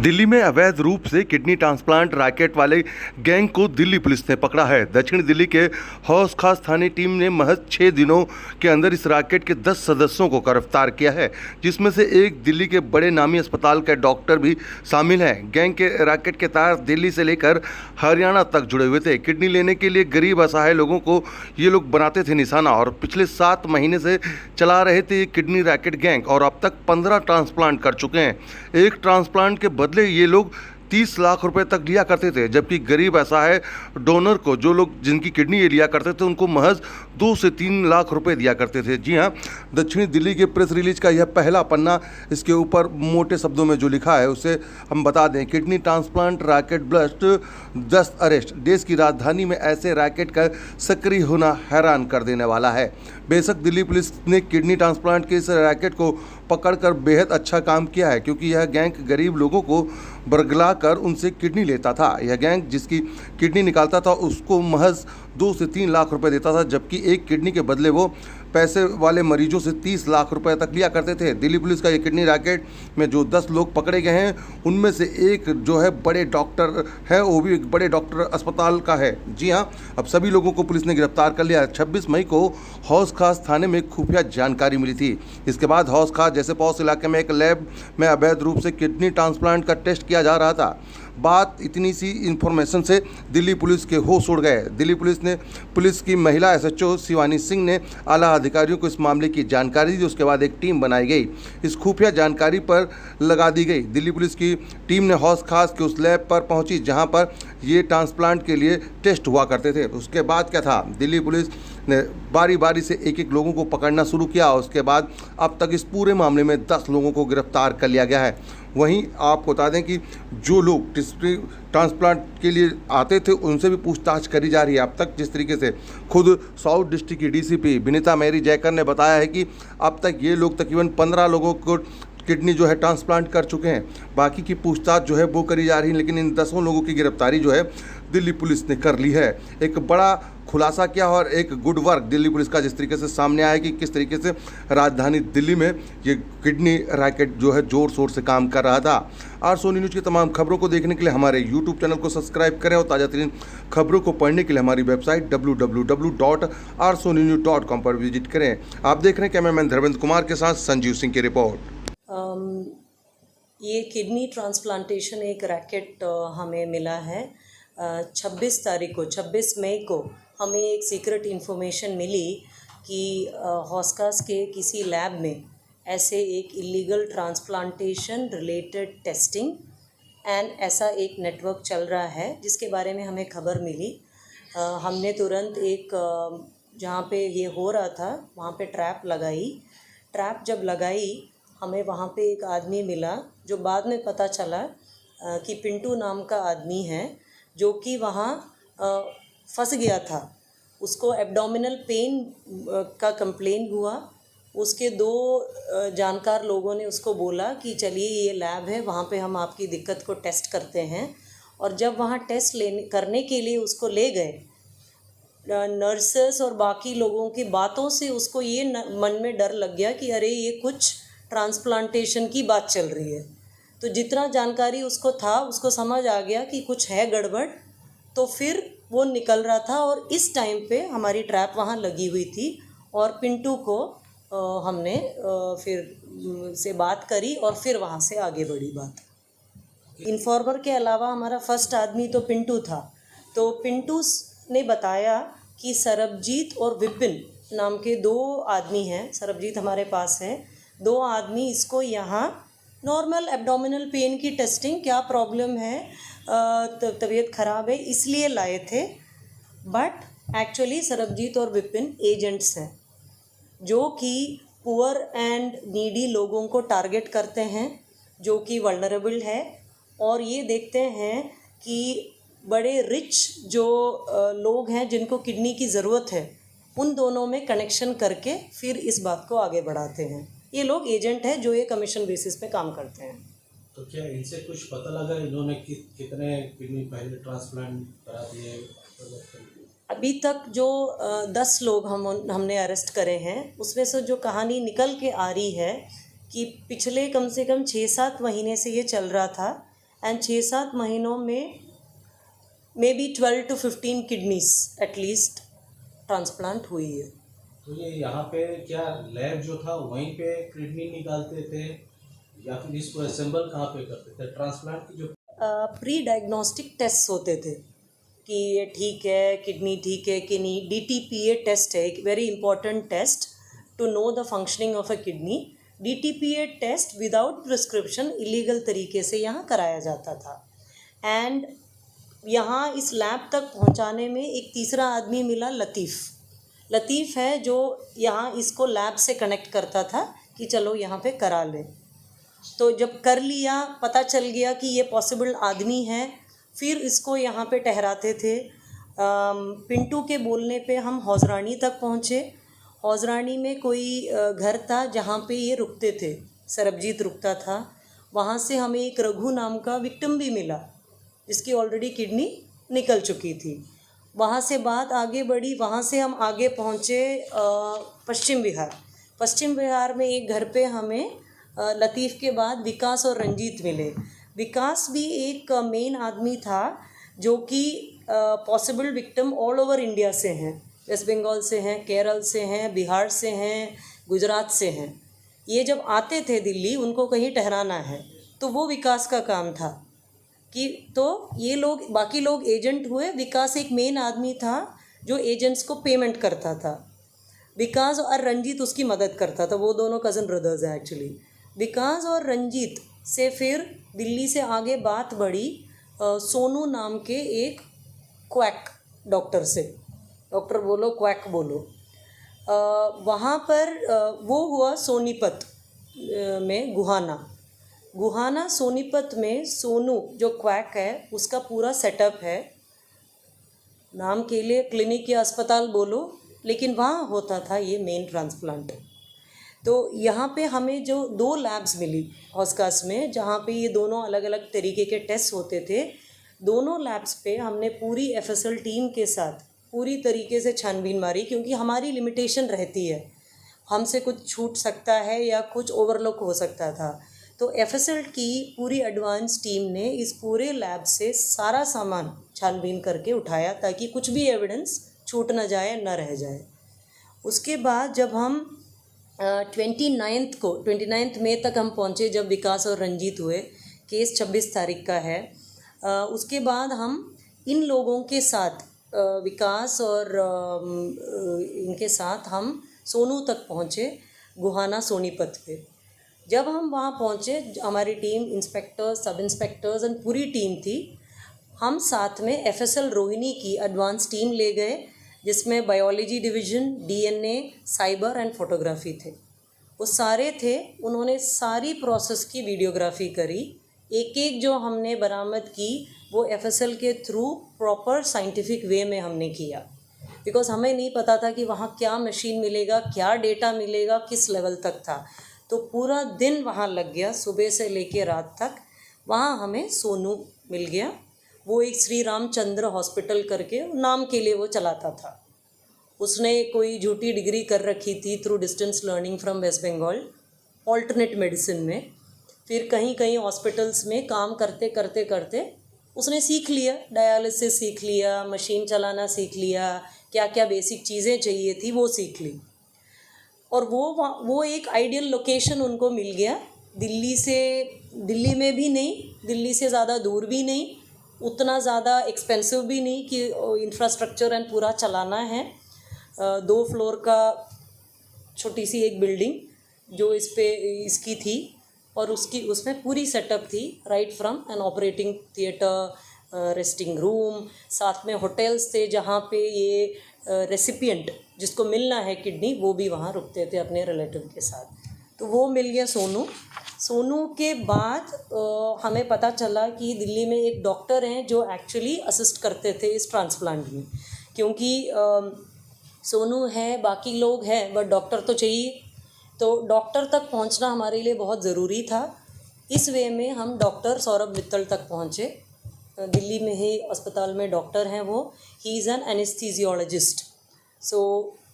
दिल्ली में अवैध रूप से किडनी ट्रांसप्लांट रैकेट वाले गैंग को दिल्ली पुलिस ने पकड़ा है। दक्षिण दिल्ली के हौस खास थाने टीम ने महज 6 दिनों के अंदर इस रैकेट के 10 सदस्यों को गिरफ्तार किया है, जिसमें से एक दिल्ली के बड़े नामी अस्पताल के डॉक्टर भी शामिल हैं। गैंग के रैकेट के तार दिल्ली से लेकर हरियाणा तक जुड़े हुए थे। किडनी लेने के लिए गरीब असहाय लोगों को ये लोग बनाते थे निशाना और पिछले 7 महीने से चला रहे थे ये किडनी रैकेट गैंग और अब तक 15 ट्रांसप्लांट कर चुके हैं। एक ट्रांसप्लांट के बदले ये लोग 30 लाख रुपए तक लिया करते थे, जबकि गरीब ऐसा है डोनर को, जो लोग जिनकी किडनी ये लिया करते थे, उनको महज 2 से 3 लाख रुपए दिया करते थे। जी हाँ, दक्षिणी दिल्ली के प्रेस रिलीज का यह पहला पन्ना, इसके ऊपर मोटे शब्दों में जो लिखा है उसे हम बता दें। Kidney transplant racket blast 10 arrest. देश की राजधानी में ऐसे रैकेट का सक्रिय होना हैरान कर देने वाला है। बेशक दिल्ली पुलिस ने किडनी ट्रांसप्लांट के इस रैकेट को पकड़कर बेहद अच्छा काम किया है, क्योंकि यह गैंग गरीब लोगों को बरगला कर उनसे किडनी लेता था। यह गैंग जिसकी किडनी निकालता था उसको महज 2 से 3 लाख रुपए देता था, जबकि एक किडनी के बदले वो पैसे वाले मरीजों से 30 लाख रुपए तक लिया करते थे। दिल्ली पुलिस का ये किडनी रैकेट में जो 10 लोग पकड़े गए हैं, उनमें से एक जो है बड़े डॉक्टर है, वो भी एक बड़े डॉक्टर अस्पताल का है। जी हाँ, अब सभी लोगों को पुलिस ने गिरफ्तार कर लिया। 26 मई को हौस खास थाने में खुफिया जानकारी मिली थी। इसके बाद हौस खास जैसे पौस इलाके में एक लैब में अवैध रूप से किडनी ट्रांसप्लांट का टेस्ट किया जा रहा था। बात इतनी सी इन्फॉर्मेशन से दिल्ली पुलिस के होश उड़ गए। दिल्ली पुलिस की महिला एसएचओ शिवानी सिंह ने आला अधिकारियों को इस मामले की जानकारी दी। उसके बाद एक टीम बनाई गई, इस खुफिया जानकारी पर लगा दी गई। दिल्ली पुलिस की टीम ने हौस खास के उस लैब पर पहुंची जहां पर ये ट्रांसप्लांट के लिए टेस्ट हुआ करते थे। उसके बाद क्या था, दिल्ली पुलिस ने बारी बारी से एक एक लोगों को पकड़ना शुरू किया। उसके बाद अब तक इस पूरे मामले में 10 लोगों को गिरफ्तार कर लिया गया है। वहीं आपको बता दें कि जो लोग ट्रांसप्लांट के लिए आते थे उनसे भी पूछताछ करी जा रही है। अब तक जिस तरीके से खुद साउथ डिस्ट्रिक्ट की डीसीपी विनीता मेरी जयकर ने बताया है कि अब तक ये लोग तकरीबन 15 लोगों को किडनी जो है ट्रांसप्लांट कर चुके हैं। बाकी की पूछताछ जो है वो करी जा रही है, लेकिन इन 10 लोगों की गिरफ्तारी जो है दिल्ली पुलिस ने कर ली है। एक बड़ा खुलासा किया और एक गुड वर्क दिल्ली पुलिस का जिस तरीके से सामने आया कि किस तरीके से राजधानी दिल्ली में ये किडनी रैकेट जो है जोर शोर से काम कर रहा था। आर सोनी न्यूज़ की तमाम खबरों को देखने के लिए हमारे यूट्यूब चैनल को सब्सक्राइब करें और ताज़ा तरीन खबरों को पढ़ने के लिए हमारी वेबसाइट www.rsonews.com पर विजिट करें। आप देख रहे हैं कैमरामैन धर्मेंद्र कुमार के साथ संजीव सिंह की रिपोर्ट। ये किडनी ट्रांसप्लांटेशन एक रैकेट हमें मिला है। 26 मई को हमें एक सीक्रेट इन्फॉर्मेशन मिली कि हौसखास के किसी लैब में ऐसे एक illegal transplantation related testing and ऐसा एक नेटवर्क चल रहा है, जिसके बारे में हमें खबर मिली। हमने तुरंत एक जहाँ पे ये हो रहा था वहाँ पे ट्रैप जब लगाई हमें वहाँ पे एक आदमी मिला, जो बाद में पता चला कि पिंटू नाम का आदमी है, जो कि वहाँ फंस गया था। उसको एब्डोमिनल पेन का कंप्लेन हुआ। उसके 2 जानकार लोगों ने उसको बोला कि चलिए ये लैब है, वहाँ पे हम आपकी दिक्कत को टेस्ट करते हैं। और जब वहाँ टेस्ट करने के लिए उसको ले गए, नर्सेस और बाकी लोगों की बातों से उसको ये मन में डर लग गया कि अरे ये कुछ ट्रांसप्लांटेशन की बात चल रही है। तो जितना जानकारी उसको था, उसको समझ आ गया कि कुछ है गड़बड़, तो फिर वो निकल रहा था। और इस टाइम पे हमारी ट्रैप वहाँ लगी हुई थी और पिंटू को हमने फिर से बात करी और फिर वहाँ से आगे बढ़ी बात। इन्फॉर्मर के अलावा हमारा फर्स्ट आदमी तो पिंटू था। तो पिंटू ने बताया कि सरबजीत और विपिन नाम के 2 आदमी हैं। सरबजीत हमारे पास है, 2 आदमी इसको यहाँ नॉर्मल एब्डोमिनल पेन की टेस्टिंग, क्या प्रॉब्लम है, तबीयत ख़राब है, इसलिए लाए थे। बट एक्चुअली सरबजीत और विपिन एजेंट्स हैं, जो कि पुअर एंड नीडी लोगों को टारगेट करते हैं, जो कि वल्नरेबल है, और ये देखते हैं कि बड़े रिच जो लोग हैं जिनको किडनी की ज़रूरत है, उन दोनों में कनेक्शन करके फिर इस बात को आगे बढ़ाते हैं। ये लोग एजेंट हैं जो ये कमीशन बेसिस पे काम करते हैं। तो क्या इनसे कुछ पता लगा इन्होंने कितने किडनी पहले ट्रांसप्लांट करा दिए? अभी तक जो 10 लोग हमने अरेस्ट करे हैं, उसमें से जो कहानी निकल के आ रही है कि पिछले कम से कम 6-7 महीने से ये चल रहा था। एंड 6-7 महीनों में may be 12 to 15 kidneys at least transplant हुई है। तो ये यहाँ पे क्या लैब जो था वहीं पे किडनी निकालते थे या फिर इसको असेंबल कहाँ पे करते थे ट्रांसप्लांट की जो प्री डायग्नोस्टिक टेस्ट होते थे कि ये ठीक है, किडनी ठीक है कि नहीं। DTPA टेस्ट है, एक very important test to know the functioning of a kidney. DTPA test without prescription illegal तरीके से यहाँ कराया जाता था। एंड यहाँ इस लैब तक पहुँचाने में एक तीसरा आदमी मिला, लतीफ़ है, जो यहाँ इसको लैब से कनेक्ट करता था कि चलो यहाँ पे करा लें। तो जब कर लिया, पता चल गया कि ये पॉसिबल आदमी है, फिर इसको यहाँ पे ठहराते थे। पिंटू के बोलने पे हम हौजरानी तक पहुँचे। हौजरानी में कोई घर था जहाँ पे ये रुकते थे, सरबजीत रुकता था। वहाँ से हमें एक रघु नाम का विक्टिम भी मिला जिसकी ऑलरेडी किडनी निकल चुकी थी। वहाँ से बात आगे बढ़ी, वहाँ से हम आगे पहुँचे पश्चिम बिहार में एक घर पे हमें लतीफ़ के बाद विकास और रंजीत मिले। विकास भी एक मेन आदमी था जो कि possible victim all over India से हैं, वेस्ट बंगाल से हैं, केरल से हैं, बिहार से हैं, गुजरात से हैं। ये जब आते थे दिल्ली, उनको कहीं ठहराना है, तो वो विकास का काम था कि तो ये लोग, बाकी लोग एजेंट हुए। विकास एक मेन आदमी था जो एजेंट्स को पेमेंट करता था। विकास और रंजीत उसकी मदद करता था, वो दोनों कज़न ब्रदर्स हैं एक्चुअली। विकास और रंजीत से फिर दिल्ली से आगे बात बढ़ी सोनू नाम के एक क्वैक डॉक्टर से, डॉक्टर बोलो क्वैक बोलो। वहाँ पर वो हुआ सोनीपत में, गुहाना सोनीपत में सोनू जो क्वैक है उसका पूरा सेटअप है। नाम के लिए क्लिनिक या अस्पताल बोलो, लेकिन वहाँ होता था ये मेन ट्रांसप्लांट। तो यहाँ पे हमें जो 2 लैब्स मिली हॉस्कास में, जहाँ पे ये दोनों अलग अलग तरीके के टेस्ट होते थे, दोनों लैब्स पे हमने पूरी FSL टीम के साथ पूरी तरीके से छानबीन मारी, क्योंकि हमारी लिमिटेशन रहती है, हमसे कुछ छूट सकता है या कुछ ओवरलुक हो सकता था। तो FSL की पूरी एडवांस टीम ने इस पूरे लैब से सारा सामान छानबीन करके उठाया ताकि कुछ भी एविडेंस छूट ना जाए, ना रह जाए। उसके बाद जब हम 29 मई तक हम पहुँचे, जब विकास और रंजीत हुए, केस 26 तारीख का है। उसके बाद हम इन लोगों के साथ विकास और इनके साथ हम सोनू तक पहुँचे, गुहाना सोनीपत पे। जब हम वहाँ पहुँचे, हमारी टीम इंस्पेक्टर्स, सब इंस्पेक्टर्स एंड पूरी टीम थी। हम साथ में FSL रोहिणी की एडवांस टीम ले गए, जिसमें biology division, DNA, cyber and photography थे। वो सारे थे। उन्होंने सारी प्रोसेस की वीडियोग्राफी करी। एक जो हमने बरामद की वो FSL के थ्रू प्रॉपर साइंटिफिक वे में हमने किया, बिकॉज़ हमें नहीं पता था कि वहाँ क्या मशीन मिलेगा, क्या डेटा मिलेगा, किस लेवल तक था। तो पूरा दिन वहाँ लग गया, सुबह से लेके रात तक। वहाँ हमें सोनू मिल गया। वो एक श्री रामचंद्र हॉस्पिटल करके नाम के लिए वो चलाता था। उसने कोई झूठी डिग्री कर रखी थी through distance learning from West Bengal, alternate medicine में। फिर कहीं कहीं हॉस्पिटल्स में काम करते करते उसने सीख लिया, डायलिसिस सीख लिया, मशीन चलाना सीख लिया, क्या क्या बेसिक चीज़ें चाहिए थी वो सीख ली। और वो एक आइडियल लोकेशन उनको मिल गया, दिल्ली में भी नहीं, दिल्ली से ज़्यादा दूर भी नहीं, उतना ज़्यादा एक्सपेंसिव भी नहीं कि इंफ्रास्ट्रक्चर एंड पूरा चलाना है। 2 फ्लोर का छोटी सी एक बिल्डिंग जो इसकी थी, और उसमें पूरी सेटअप थी, right from an operating theatre, resting room, साथ में होटल्स थे जहाँ पे ये रेसिपिएंट जिसको मिलना है किडनी, वो भी वहाँ रुकते थे अपने रिलेटिव के साथ। तो वो मिल गया सोनू के बाद हमें पता चला कि दिल्ली में एक डॉक्टर हैं जो एक्चुअली असिस्ट करते थे इस ट्रांसप्लांट में, क्योंकि सोनू है, बाकी लोग हैं, बट डॉक्टर तो चाहिए। तो डॉक्टर तक पहुंचना हमारे लिए बहुत ज़रूरी था। इस वे में हम डॉक्टर सौरभ मित्तल तक पहुंचे। दिल्ली में ही अस्पताल में डॉक्टर हैं वो, ही इज़ एन एनेस्थीसियोलॉजिस्ट। सो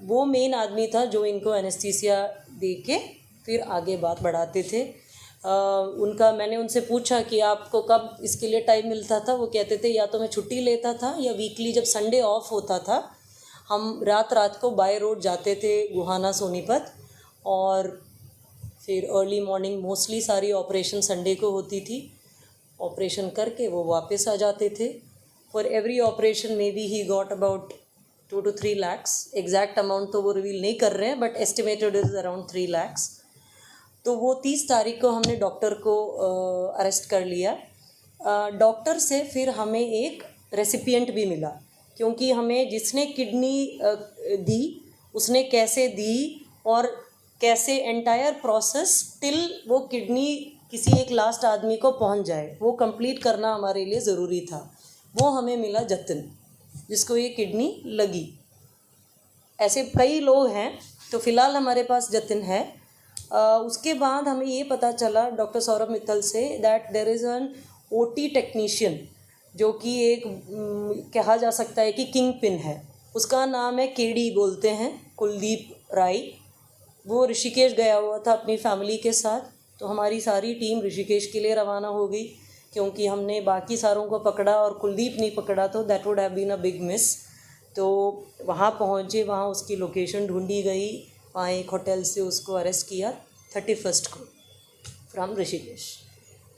वो मेन आदमी था जो इनको एनेस्थीसिया दे के फिर आगे बात बढ़ाते थे। उनका मैंने उनसे पूछा कि आपको कब इसके लिए टाइम मिलता था। वो कहते थे या तो मैं छुट्टी लेता था या वीकली जब संडे ऑफ होता था हम रात रात को बाय रोड जाते थे गुहाना सोनीपत, और फिर अर्ली मॉर्निंग मोस्टली सारी ऑपरेशन संडे को होती थी। ऑपरेशन करके वो वापस आ जाते थे। For every operation may be he got about 2 to 3 lakhs। Exact amount तो वो रिवील नहीं कर रहे हैं, but estimated is around 3 lakhs। तो वो 30 तारीख को हमने डॉक्टर को अरेस्ट कर लिया। डॉक्टर से फिर हमें एक रेसिपिएंट भी मिला, क्योंकि हमें जिसने किडनी दी उसने कैसे दी और कैसे एंटायर प्रोसेस टिल वो किडनी किसी एक लास्ट आदमी को पहुंच जाए वो कंप्लीट करना हमारे लिए ज़रूरी था। वो हमें मिला जतिन, जिसको ये किडनी लगी। ऐसे कई लोग हैं, तो फ़िलहाल हमारे पास जतिन है। उसके बाद हमें ये पता चला डॉक्टर सौरभ मित्तल से that there is an OT technician, जो कि एक कहा जा सकता है कि किंग पिन है। उसका नाम है KD बोलते हैं, कुलदीप राय। वो ऋषिकेश गया हुआ था अपनी फैमिली के साथ, तो हमारी सारी टीम ऋषिकेश के लिए रवाना हो गई, क्योंकि हमने बाकी सारों को पकड़ा और कुलदीप नहीं पकड़ा तो that would have been a big miss. तो वहाँ पहुँचे, वहाँ उसकी लोकेशन ढूंढी गई, वहाँ एक होटल से उसको अरेस्ट किया 31 को from Rishikesh.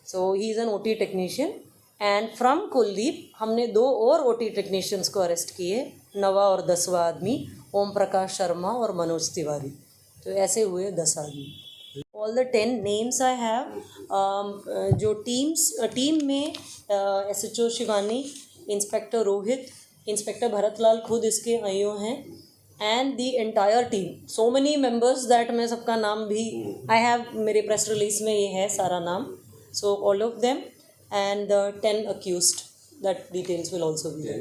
So he is an OT technician. And from Kuldeep हमने 2 और OT टेक्नीशियंस को अरेस्ट किए, 9वां और 10वां आदमी, ओम प्रकाश शर्मा और मनोज तिवारी। तो ऐसे हुए 10 आदमी। All the 10 names I have. जो टीम में SHO Shivani, inspector Rohit, inspector Bharatlal खुद इसके IO हैं, and the entire team, so many members that मैं सबका नाम भी आई हैव, मेरे प्रेस रिलीज में ये है सारा नाम। So all of them and the 10 accused, that details will also be there.